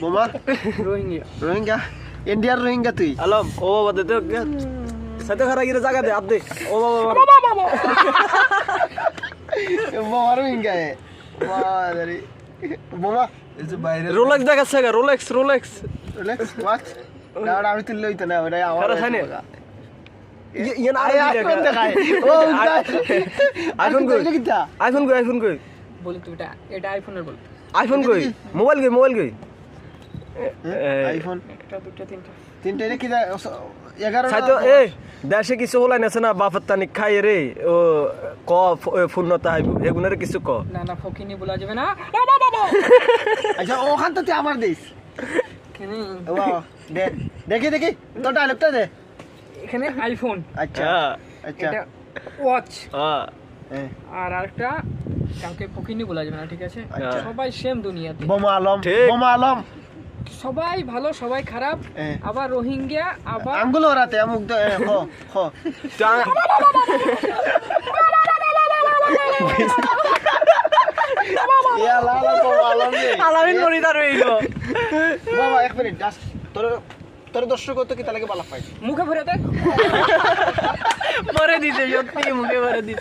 বোমা রোহিঙ্গা রোহিঙ্গা ইন্ডিয়ার রোহিঙ্গা তুই আলম ও বাবা দে সাথে খারা গিয়ে জায়গা দে আপ দে ও বাবা বোমা রোহিঙ্গা এ মাদারি বোমা এই যে বাইরে রোলেক্স দেখাচ্ছে রোলেক্স রিল্যাক্স ওয়াচ না আমি তুই লইতে না ওটা আমার খারা খানে ইয়ান আই আইফোন দেখায় ও আইফোন কই কিটা আইফোন কই বলি তো এটা আইফোনের বল আইফোন কই মোবাইল কই আইফোন একটা দুটো তিনটা তিনটা রে কিটা 11 সাইতো এ দেশে কিছু হলাই আছে না বাফাত তানি খাই রে ও ক পূর্ণতা আইব এগুনারে কিছু ক না ফকিনি বলা যাবে না আচ্ছা ওখান তো তুই আমার দিস এখানে বাহ দে দেখি তো ডায়লগটা দে এখানে আইফোন আচ্ছা আচ্ছা এটা ওয়াচ হ্যাঁ আর আরেকটা কাউকে ফকিনি বলা যাবে না ঠিক আছে আচ্ছা। সবাই সেম দুনিয়াতে বোমা আলম ঠিক। বোমা আলম সবাই ভালো সবাই খারাপ আবার রোহিঙ্গা আবার আঙ্গুল ওরাতে আমুক দে খ ইয়া লা লা বোমা আলম রে আলামিন মনিদার হইলো বাবা এক মিনিট তোর দর্শক তো কি তালাকে বালা পাই মুখে ভরে দেখ পরে দিতে সত্যি মুখে পরে দিতে